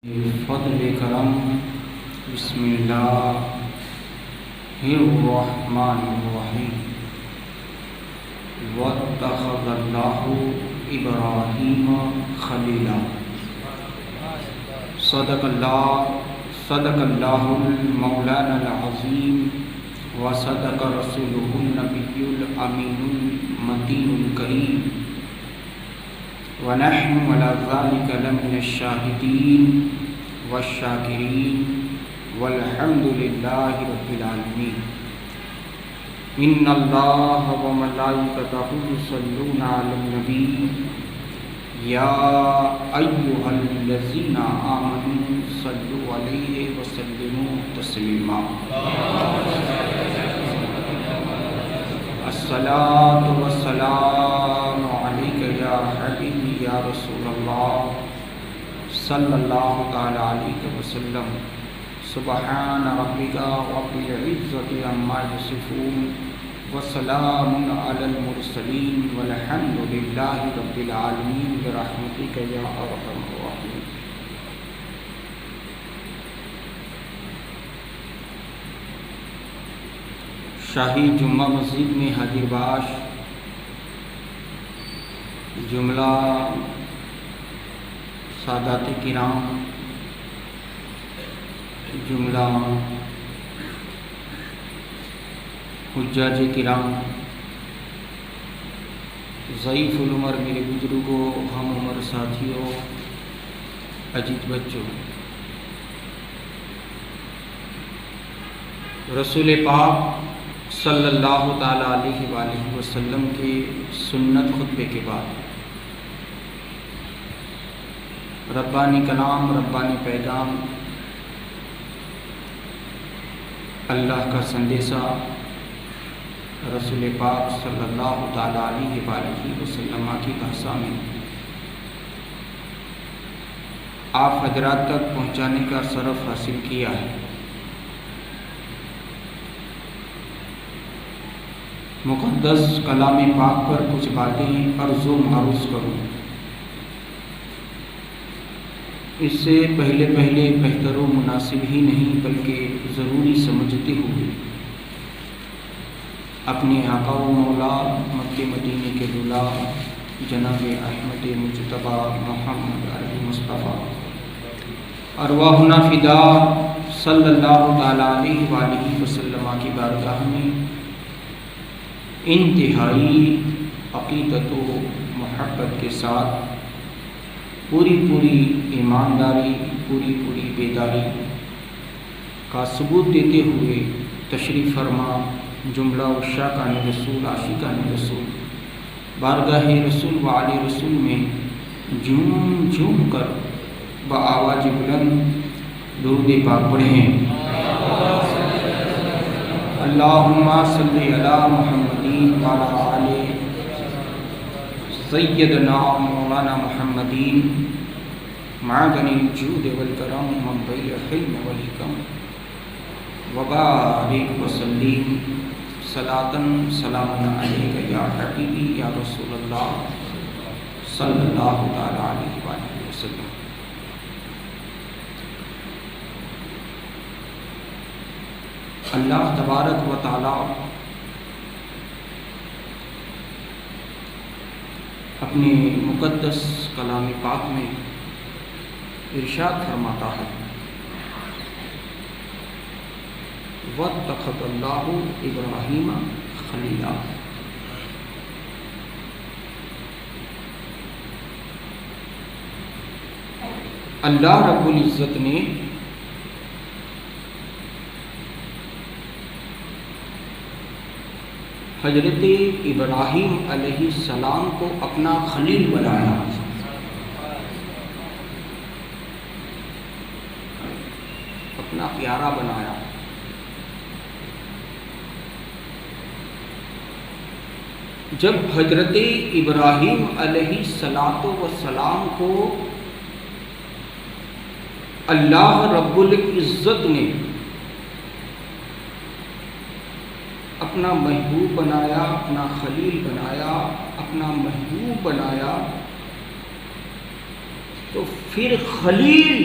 فضل کرم بسم اللہ الرحمن الرحیم واتخذ اللہ ابراہیم خلیلا صدق اللہ مولانا العظیم وصدق رسولہ النبی الامین المتین الکریم ونحن على ذلك لمن الشاهدين والشاكرين والحمد لله رب العالمين إن الله وملائكته يصلون على النبي يا أيها الذين آمنوا صلوا عليه وسلموا تسليما الصلاة والسلام عليك يا حبيبي یا رسول اللہ صلی اللہ تعالی علیہ وسلم سبحان ربک رب العزۃ عما یصفون وسلام علی المرسلین والحمد للہ رب العالمین برحمتک یا ارحم الراحمین۔ شاہی جمعہ مسجد میں حاضر باش جملہ سادات کرام، جملہ حجاج کرام، ضعیف العمر میرے بزرگوں، ہم عمر ساتھیوں، عزیز بچوں، رسول پاک صلی اللہ تعالی علیہ وآلہ وسلم کے سنت خطبے کے بعد ربانی کلام، ربانی پیغام، اللہ کا سندیسہ رسول پاک صلی اللہ تعالی علیہ وآلہ وسلم کی بھاشا میں آپ حضرات تک پہنچانے کا شرف حاصل کیا ہے۔ مقدس کلام پاک پر کچھ باتیں عرض و معروض کروں۔ اس سے پہلے بہتر و مناسب ہی نہیں بلکہ ضروری سمجھتے ہوئے اپنے آقا و مولا مکہ مدینے کے دلہا جناب احمد مجتبی محمد عربی مصطفیٰ ارواحنا فدا صلی اللہ تعالی علیہ وآلہ وسلم کی بارگاہ میں انتہائی عقیدت و محبت کے ساتھ پوری ایمانداری، پوری بیداری کا ثبوت دیتے ہوئے تشریف فرما جملہ عشاقان رسول، عاشقان رسول بارگاہ رسول و آل رسول میں جھوم کر بآواز بلند درود پاک پڑھیں۔ اللہم صلی علی محمدین وعلی آل سیدنا مولانا محمدین معدن الجود والکرم منبع الحلم والحکم وبارک وسلم صلاۃ سلام علیک یا حبیبی یا رسول اللہ صلی اللہ تعالی علیہ وآلہ وسلم۔ اللہ تبارک و تعالی اپنے مقدس کلام پاک میں ارشاد فرماتا ہے واتخذ اللہ ابراہیم خلیلا۔ اللہ رب العزت نے حضرت ابراہیم علیہ السلام کو اپنا خلیل بنایا، اپنا پیارا بنایا۔ جب حضرت ابراہیم علیہ السلام کو اللہ رب العزت نے اپنا محبوب بنایا، اپنا خلیل بنایا، اپنا محبوب بنایا، تو پھر خلیل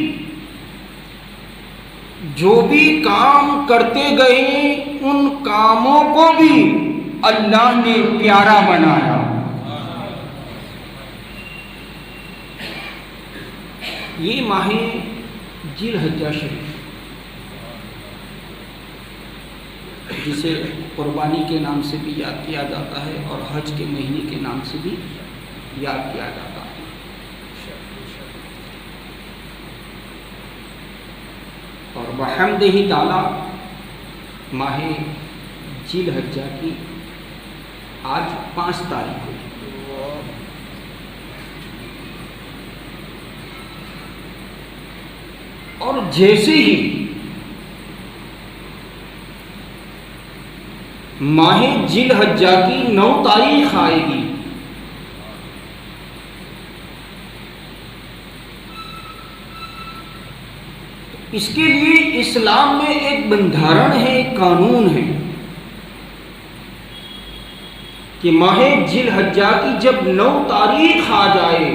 جو بھی کام کرتے گئے ان کاموں کو بھی اللہ نے پیارا بنایا. یہ ماہ ذی الحجہ شریف جسے قربانی کے نام سے بھی یاد کیا جاتا ہے اور حج کے مہینے کے نام سے بھی یاد کیا جاتا ہے. اور بحمدہ تعالی ماہ ذی الحجہ کی آج 5 تاریخ ہوئی. اور جیسے ہی ماہ ذی الحجہ کی 9 تاریخ آئے گی اس کے لیے اسلام میں ایک بندھارن ہے، ایک قانون ہے کہ ماہ ذی الحجہ کی جب 9 تاریخ آ جائے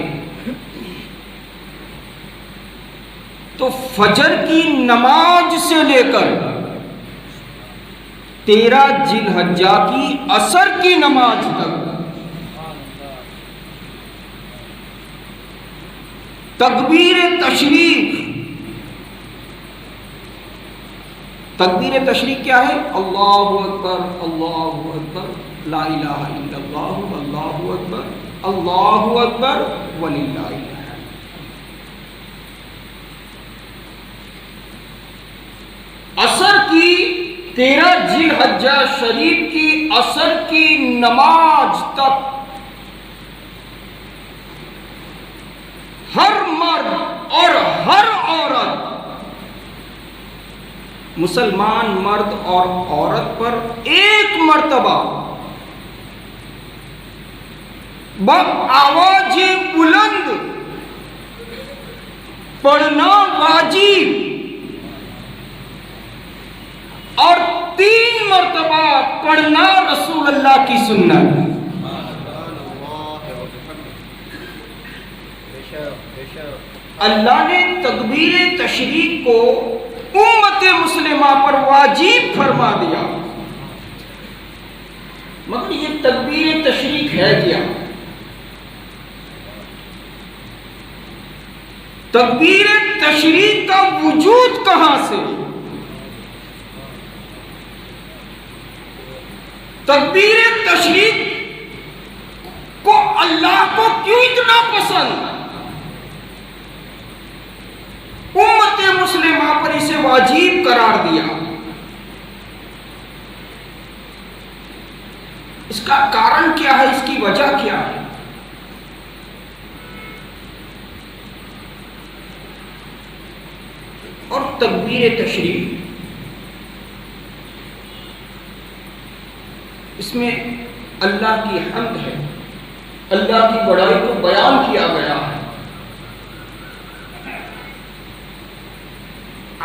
تو فجر کی نماز سے لے کر 13 ذی الحجہ کی عصر کی نماز تک تکبیر تشریق کیا ہے؟ اللہ اکبر اللہ اکبر لا الہ الا اللہ اللہ اکبر اللہ اکبر وللہ الحمد. عصر کی 13 ذی الحجہ شریف کی عصر کی نماز تک ہر مرد اور ہر عورت، مسلمان مرد اور عورت پر ایک مرتبہ بآواز بلند پڑھنا واجب اور 3 مرتبہ پڑھنا رسول اللہ کی سنت. اللہ نے تکبیر تشریق کو امت مسلمہ پر واجب فرما دیا. مگر یہ تکبیر تشریق ہے کیا؟ تکبیر تشریق کا وجود کہاں سے؟ تکبیر تشریق کو اللہ کو کیوں اتنا پسند؟ امت مسلمہ پر اسے واجب قرار دیا. اس کا کارن کیا ہے؟ اس کی وجہ کیا ہے؟ اور تکبیر تشریق اس میں اللہ کی حمد ہے، اللہ کی بڑائی کو بیان کیا گیا ہے.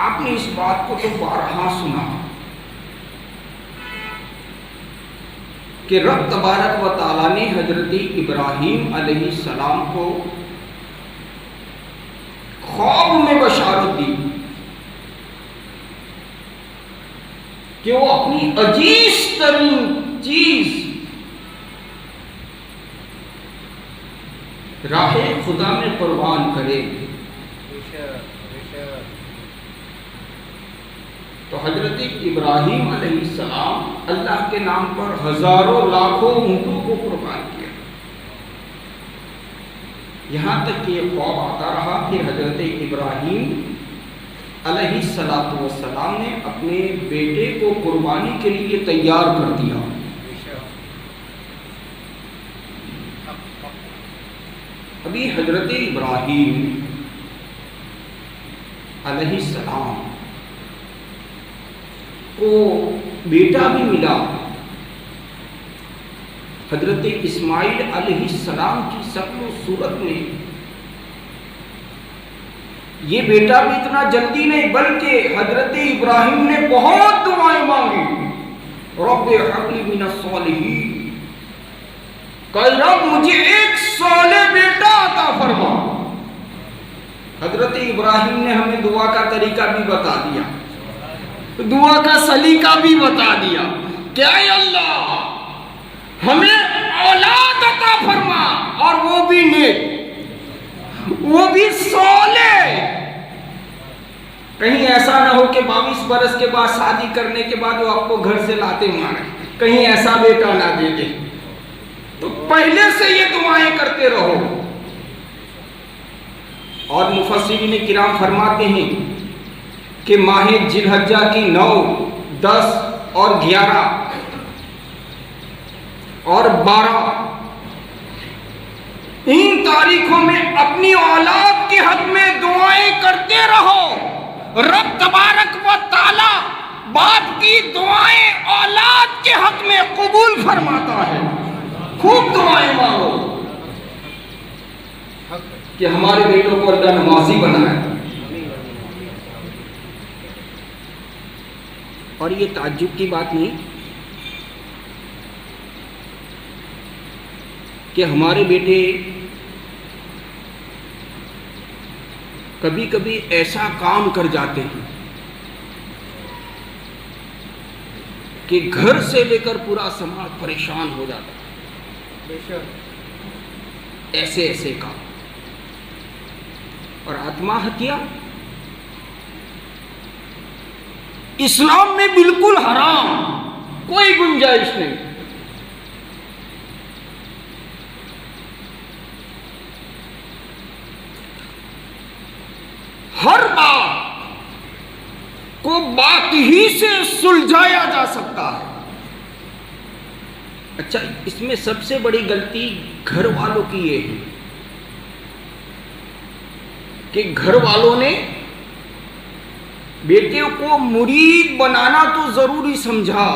آپ نے اس بات کو تو بارہا سنا کہ رب تبارک و تعالیٰ نے حضرت ابراہیم علیہ السلام کو خواب میں بشارت دی کہ وہ اپنی عزیز ترین چیز راہ خدا میں قربان کرے. تو حضرت ابراہیم علیہ السلام اللہ کے نام پر ہزاروں لاکھوں اونٹوں کو قربان کیا. یہاں تک کہ یہ خواب آتا رہا کہ حضرت ابراہیم علیہ السلام نے اپنے بیٹے کو قربانی کے لیے تیار کر دیا. ابھی حضرت ابراہیم علیہ السلام کو بیٹا بھی ملا. حضرت اسماعیل علیہ السلام کی شکل و صورت میں. یہ بیٹا بھی اتنا جلدی نہیں بلکہ حضرت ابراہیم نے بہت دعائیں مانگی. رب ہب لی من الصالحین، کہ رب مجھے ایک صالح بیٹا عطا فرما. حضرت ابراہیم نے ہمیں دعا کا طریقہ بھی بتا دیا. دعا کا سلیقہ بھی بتا دیا. کیا اے اللہ ہمیں اولاد عطا فرما، اور وہ بھی نیک، وہ بھی صالح. کہیں ایسا نہ ہو کہ 22 برس کے بعد شادی کرنے کے بعد وہ آپ کو گھر سے لاتے مارے، کہیں ایسا بیٹا نہ دے دے. تو پہلے سے یہ دعائیں کرتے رہو. اور مفسرین کرام فرماتے ہیں کہ ماہ ذی الحجہ کی 9، 10 اور 11 اور 12 ان تاریخوں میں اپنی اولاد کے حق میں دعائیں کرتے رہو. رب تبارک و تعالی باپ کی دعائیں اولاد کے حق میں قبول فرماتا ہے. خوب دعائیں مانگو کہ ہمارے بیٹوں کو اللہ نمازی بنائے. اور یہ تعجب کی بات نہیں کہ ہمارے بیٹے کبھی کبھی ایسا کام کر جاتے ہیں کہ گھر سے لے کر پورا سماج پریشان ہو جاتا ہے. ایسے ایسے کام. اور آتما ہتیا اسلام میں بالکل حرام، کوئی گنجائش نہیں. ہر بات کو بات ہی سے سلجھایا جا سکتا ہے. اچھا، اس میں سب سے بڑی غلطی گھر والوں کی یہ ہے کہ گھر والوں نے بیٹے کو مرید بنانا تو ضروری سمجھا،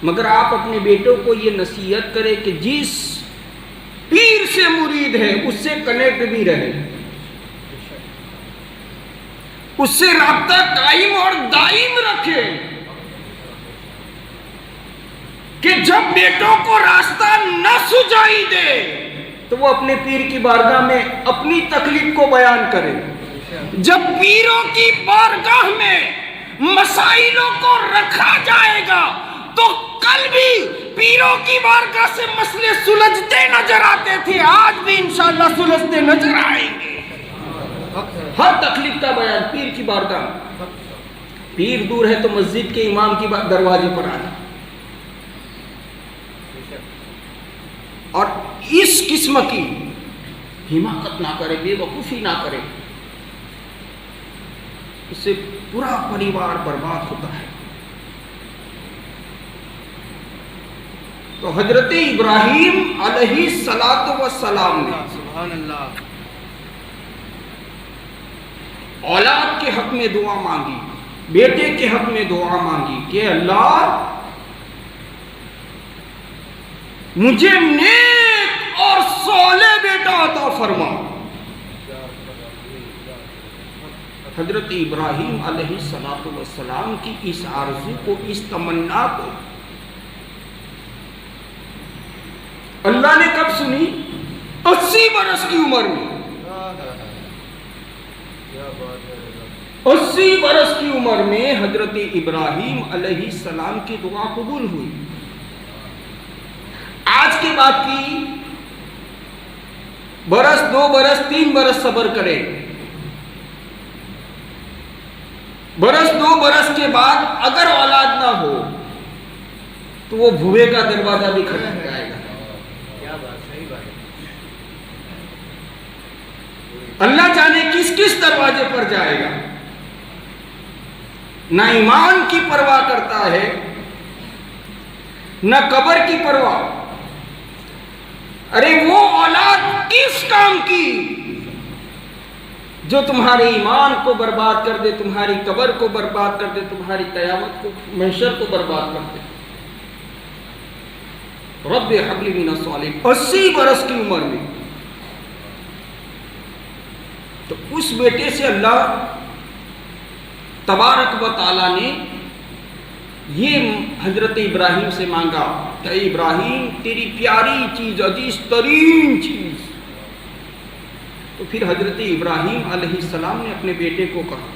مگر آپ اپنے بیٹوں کو یہ نصیحت کریں کہ جس پیر سے مرید ہے اس سے کنیکٹ بھی رہے، اس سے رابطہ قائم اور دائم رکھے، کہ جب بیٹوں کو راستہ نہ سجائی دے تو وہ اپنے پیر کی بارگاہ میں اپنی تکلیف کو بیان کرے. جب پیروں کی بارگاہ میں مسائلوں کو رکھا جائے گا تو کل بھی پیروں کی بارگاہ سے مسئلے سلجھتے نظر آتے تھے، آج بھی انشاءاللہ سلجھتے نظر آئیں گے. ہر تکلیف کا بیان پیر کی بارگاہ. پیر دور ہے تو مسجد کے امام کی دروازے پر آنا. اور اس قسم کی حماقت نہ کرے، بے وقوفی نہ کرے، اس سے پورا پریوار برباد ہوتا ہے. تو حضرت ابراہیم علیہ السلام نے سبحان اللہ اولاد کے حق میں دعا مانگی، بیٹے کے حق میں دعا مانگی کہ اللہ مجھے نیک اور صالح بیٹا عطا فرما. حضرت ابراہیم علیہ السلام کی اس آرزو کو، اس تمنا کو اللہ نے کب سنی؟ 80 برس کی عمر میں. 80 برس کی عمر میں حضرت ابراہیم علیہ السلام کی دعا قبول ہوئی. آج کے بعد کی برس، 2 برس، 3 برس صبر کرے، برس 2 برس کے بعد اگر اولاد نہ ہو تو وہ بھوئے کا دروازہ بھی کھٹکھٹائے جائے گا. کیا بات، صحیح بات. اللہ جانے کس کس دروازے پر جائے گا. نہ ایمان کی پرواہ کرتا ہے، نہ قبر کی پرواہ. ارے وہ اولاد کس کام کی جو تمہارے ایمان کو برباد کر دے، تمہاری قبر کو برباد کر دے، تمہاری قیامت کو، محشر کو برباد کر دے. رب حب لی من الصالحین 80 برس کی عمر میں. تو اس بیٹے سے اللہ تبارک و تعالیٰ نے یہ حضرت ابراہیم سے مانگا کہ اے ابراہیم تیری پیاری چیز، عزیز ترین چیز. تو پھر حضرت ابراہیم علیہ السلام نے اپنے بیٹے کو کہا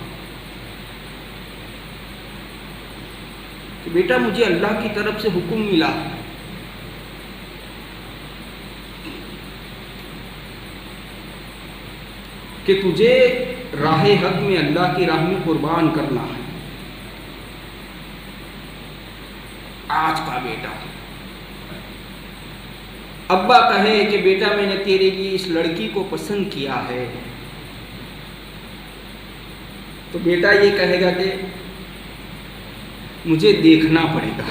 کہ بیٹا مجھے اللہ کی طرف سے حکم ملا کہ تجھے راہ حق میں اللہ کی راہ میں قربان کرنا ہے. آج کا بیٹا ابا کہے کہ بیٹا میں نے تیرے لیے اس لڑکی کو پسند کیا ہے، تو بیٹا یہ کہے گا کہ مجھے دیکھنا پڑے گا.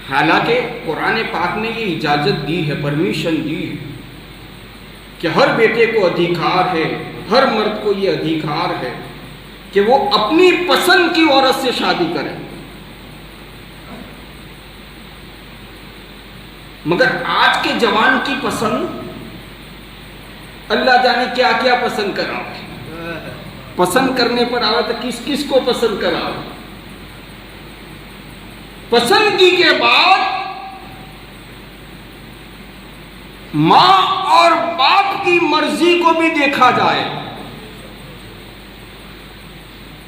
حالانکہ قرآن پاک نے یہ اجازت دی ہے، پرمیشن دی ہے کہ ہر بیٹے کو ادھیکار ہے، ہر مرد کو یہ ادھیکار ہے کہ وہ اپنی پسند کی عورت سے شادی کرے. مگر آج کے جوان کی پسند اللہ جانے کیا کیا پسند کرا. پسند کرنے پر آوے تو کس کس کو پسند کرا. پسندگی کے بعد ماں اور باپ کی مرضی کو بھی دیکھا جائے،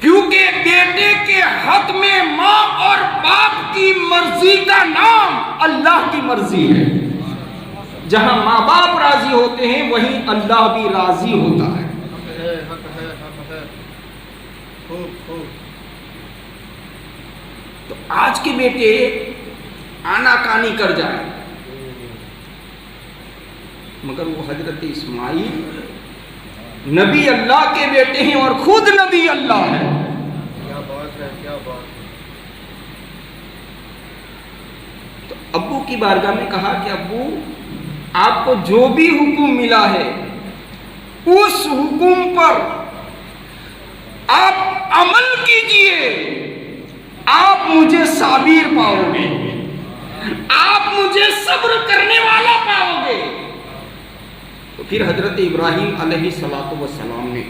کیونکہ بیٹے کے حق میں ماں اور باپ کی مرضی کا نام اللہ کی مرضی ہے. جہاں ماں باپ راضی ہوتے ہیں وہیں اللہ بھی راضی ہوتا ہے. تو آج کے بیٹے آنا کانی کر جائے، مگر وہ حضرت اسماعیل نبی اللہ کے بیٹے ہیں اور خود نبی اللہ ہے. کیا بات ہے، کیا بات ہے. تو ابو کی بارگاہ میں کہا کہ ابو آپ کو جو بھی حکم ملا ہے اس حکم پر آپ عمل کیجئے، آپ مجھے صابر پاؤ گے، آپ مجھے صبر کرنے والا پاؤ گے. تو پھر حضرت ابراہیم علیہ السلام نے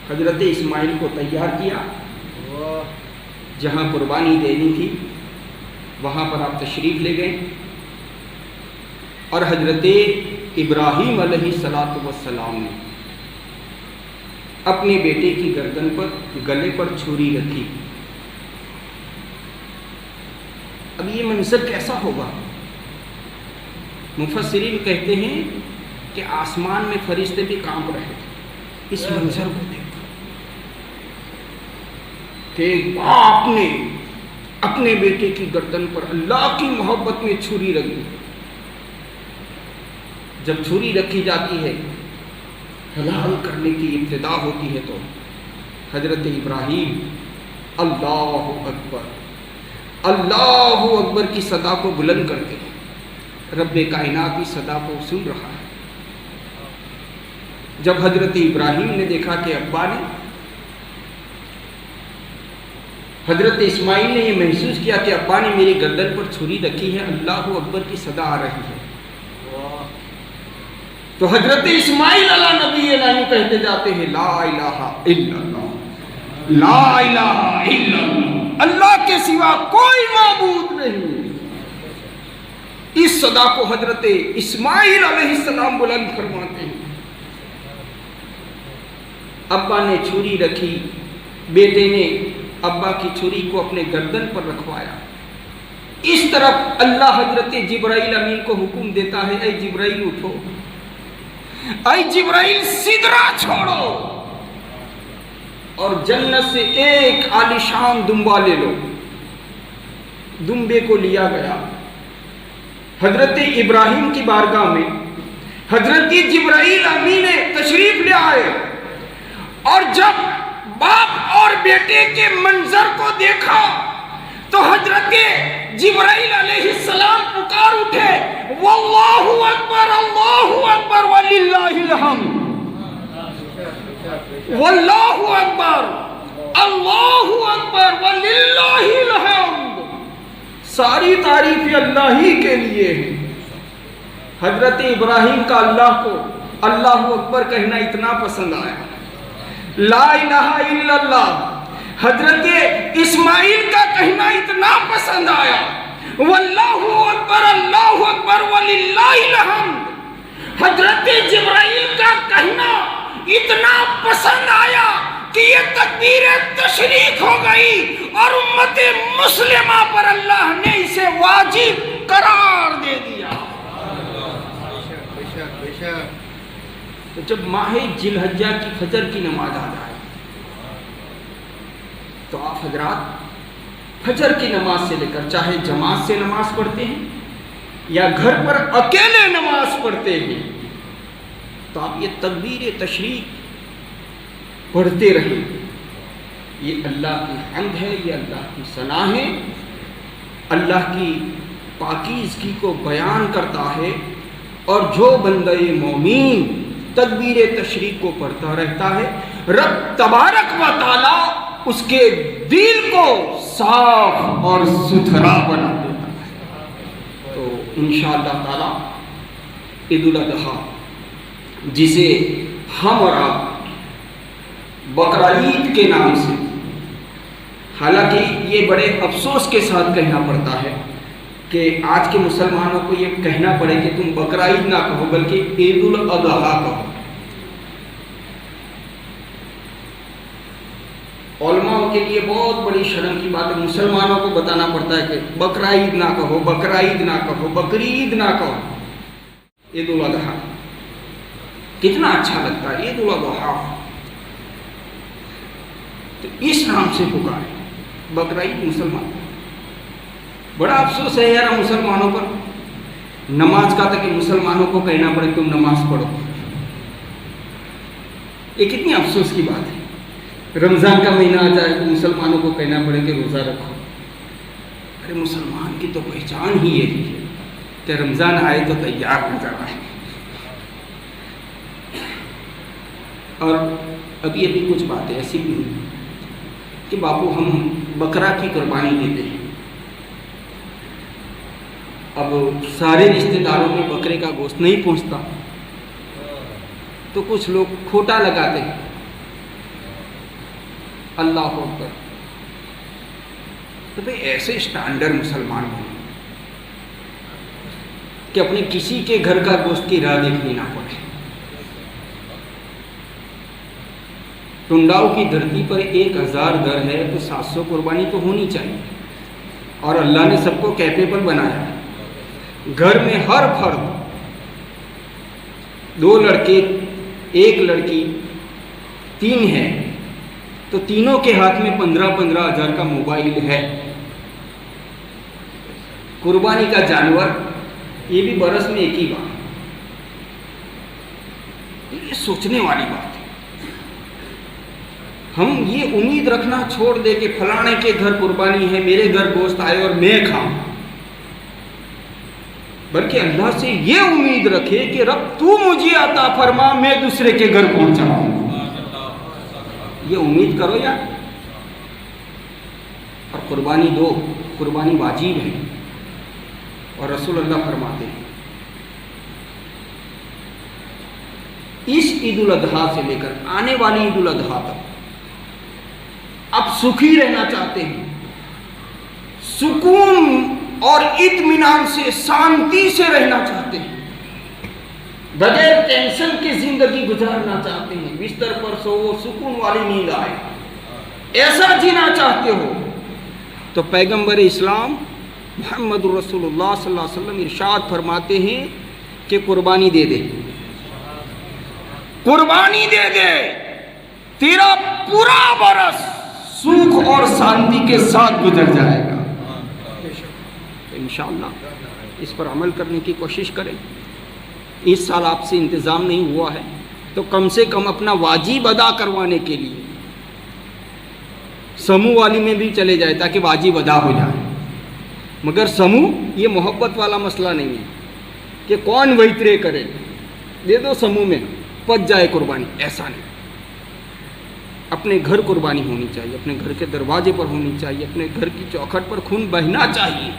حضرت اسماعیل کو تیار کیا. جہاں قربانی دینی تھی وہاں پر آپ تشریف لے گئے اور حضرت ابراہیم علیہ السلام نے اپنے بیٹے کی گردن پر گلے پر چھری رکھی. اب یہ منظر کیسا ہوگا؟ مفسرین کہتے ہیں کہ آسمان میں فرشتے بھی کانپ رہے تھے اس منظر کو دیکھ کر کہ باپ نے اپنے بیٹے کی گردن پر اللہ کی محبت میں چھری رکھ دی. جب چھری رکھی جاتی ہے حلال کرنے کی ابتدا ہوتی ہے تو حضرت ابراہیم اللہ اکبر کی صدا کو بلند کرتے ہیں. رب کائنات کی صدا کو سن رہا ہے. جب حضرت ابراہیم نے دیکھا کہ ابا نے، حضرت اسماعیل نے یہ محسوس کیا کہ ابا نے میری گردن پر چھری رکھی ہے، اللہ اکبر کی صدا آ رہی ہے، تو حضرت اسماعیل علیہ نبی الہی کہتے جاتے ہیں لا الہ الا اللہ، لا الہ الا اللہ، اللہ کے سوا کوئی معبود نہیں. اس صدا کو حضرت اسماعیل علیہ السلام بلند فرماتے ہیں. ابا نے چھری رکھی، بیٹے نے ابا کی چھری کو اپنے گردن پر رکھوایا. اس طرف اللہ حضرت جبرائیل امین کو حکم دیتا ہے اے جبرائیل اٹھو، اے جبرائیل سدرہ چھوڑو اور جنت سے ایک عالیشان دمبا لے لو. دمبے کو لیا گیا. حضرت ابراہیم کی بارگاہ میں حضرت جبرائیل امین تشریف لے آئے اور جب باپ اور بیٹے کے منظر کو دیکھا تو حضرت جبرائیل علیہ السلام پکار اٹھے واللہ اکبر وللہ الحمد، واللہ اکبر اللہ اکبر وللہ الحمد. ساری تعریف اللہ ہی کے لیے ہے. حضرت ابراہیم کا اللہ کو اللہ اکبر کہنا اتنا پسند آیا، لا الہ الا اللہ. حضرت اسماعیل کا کہنا اتنا پسند آیا، واللہ اکبر اللہ اکبر وللہ الحمد. حضرت جبرائیل کا کہنا اتنا پسند آیا کہ یہ تکبیر تشریق ہو گئی اور امت مسلمہ پر اللہ نے اسے واجب قرار دے دیا. بے شک بے شک. تو جب ماہ ذی الحجہ کی فجر کی نماز آ جائے تو آپ حضرات فجر کی نماز سے لے کر چاہے جماعت سے نماز پڑھتے ہیں یا گھر پر اکیلے نماز پڑھتے ہیں تو آپ یہ تکبیر تشریق پڑھتے رہیں. یہ اللہ کی حمد ہے, یہ اللہ کی ثنا ہے, اللہ کی پاکیزگی کو بیان کرتا ہے. اور جو بندہ مومن تکبیر تشریق کو پڑھتا رہتا ہے رب تبارک و تعالی اس کے دل کو صاف اور ستھرا بنا دیتا ہے. تو انشاءاللہ تعالی عید الاضحیٰ جسے ہم اور آپ بقرعید کے نام سے, حالانکہ یہ بڑے افسوس کے ساتھ کہنا پڑتا ہے کہ آج کے مسلمانوں کو یہ کہنا پڑے کہ تم بقرعید نہ کہو بلکہ عید الاضحیٰ کہو. علماء کے لیے بہت بڑی شرم کی بات ہے, مسلمانوں کو بتانا پڑتا ہے کہ بقرعید نہ کہو, بقرعید نہ کہو, بقرعید نہ کہو, عید الاضحیٰ. کتنا اچھا لگتا ہے عید الاضحیٰ. تو اس نام سے پکارے بقرعید مسلمان. بڑا افسوس ہے یار مسلمانوں پر نماز کا تھا کہ مسلمانوں کو کہنا پڑے تم نماز پڑھو. یہ کتنی افسوس کی بات ہے. رمضان کا مہینہ آ جائے تو مسلمانوں کو کہنا پڑے کہ روزہ رکھو. ارے مسلمان کی تو پہچان ہی یہی ہے کہ رمضان آئے تو تیار نظر آئے. اور ابھی کچھ باتیں ایسی بھی ہوئی کہ باپو ہم بکرا کی قربانی دیتے ہیں. اب سارے رشتہ داروں میں بکرے کا گوشت نہیں پہنچتا تو کچھ لوگ کھوٹا لگاتے ہیں. اللہ اکبر. تو بھئی ایسے اسٹینڈرڈ مسلمان بنے کہ اپنے کسی کے گھر کا گوشت کی راہ دیکھنی نہ پڑے. ٹنڈاؤ کی دھرتی پر 1000 گھر ہے تو 700 قربانی تو ہونی چاہیے. اور اللہ نے سب کو کیپیبل بنایا. گھر میں ہر فرد 2 لڑکے 1 لڑکی 3 ہے تو تینوں کے ہاتھ میں 15-15 ہزار کا موبائل ہے. قربانی کا جانور یہ بھی برس میں ایک ہی بار. یہ سوچنے والی بات ہے. ہم یہ امید رکھنا چھوڑ دے کہ فلانے کے گھر قربانی ہے میرے گھر گوشت آئے اور میں کھاؤں, بلکہ اللہ سے یہ امید رکھے کہ رب تو مجھے عطا فرما میں دوسرے کے گھر پہنچاؤں. یہ امید کرو یا. اور قربانی دو, قربانی واجب ہے. اور رسول اللہ فرماتے ہیں اس عید الاضحیٰ سے لے کر آنے والی عید الاضحیٰ تک اب سکھی رہنا چاہتے ہیں, سکون اور اطمینان سے شانتی سے رہنا چاہتے ہیں, بغیر ٹینشن کی زندگی گزارنا چاہتے ہیں, بستر پر سو سکون والی نیند آئے, ایسا جینا چاہتے ہو تو پیغمبر اسلام محمد رسول اللہ صلی اللہ علیہ وسلم ارشاد فرماتے ہیں کہ قربانی دے دے, قربانی دے دے, تیرا پورا برس سکھ اور شانتی کے ساتھ گزر جائے گا. انشاءاللہ اس پر عمل کرنے کی کوشش کریں. اس سال آپ سے انتظام نہیں ہوا ہے تو کم سے کم اپنا واجب ادا کروانے کے لیے سمو والی میں بھی چلے جائے تاکہ واجب ادا ہو جائے. مگر سمو یہ محبت والا مسئلہ نہیں ہے کہ کون ویترے کرے, دے دو سمو میں پچ جائے قربانی, ایسا نہیں. اپنے گھر قربانی ہونی چاہیے, اپنے گھر کے دروازے پر ہونی چاہیے, اپنے گھر کی چوکھٹ پر خون بہنا چاہیے.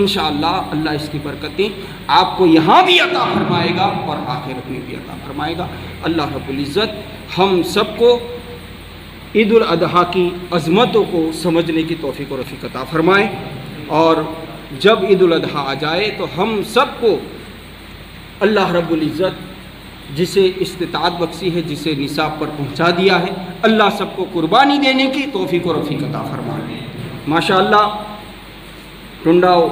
انشاءاللہ اللہ اس کی برکتیں آپ کو یہاں بھی عطا فرمائے گا اور آخرت میں بھی عطا فرمائے گا. اللہ رب العزت ہم سب کو عید الاضحیٰ کی عظمتوں کو سمجھنے کی توفیق و رفیق عطا فرمائے. اور جب عید الاضحیٰ آ جائے تو ہم سب کو اللہ رب العزت جسے استطاعت بخشی ہے، جسے نصاب پر پہنچا دیا ہے، اللہ سب کو قربانی دینے کی توفیق و رفیق عطا فرمائے۔ ماشاءاللہ ٹنڈاؤ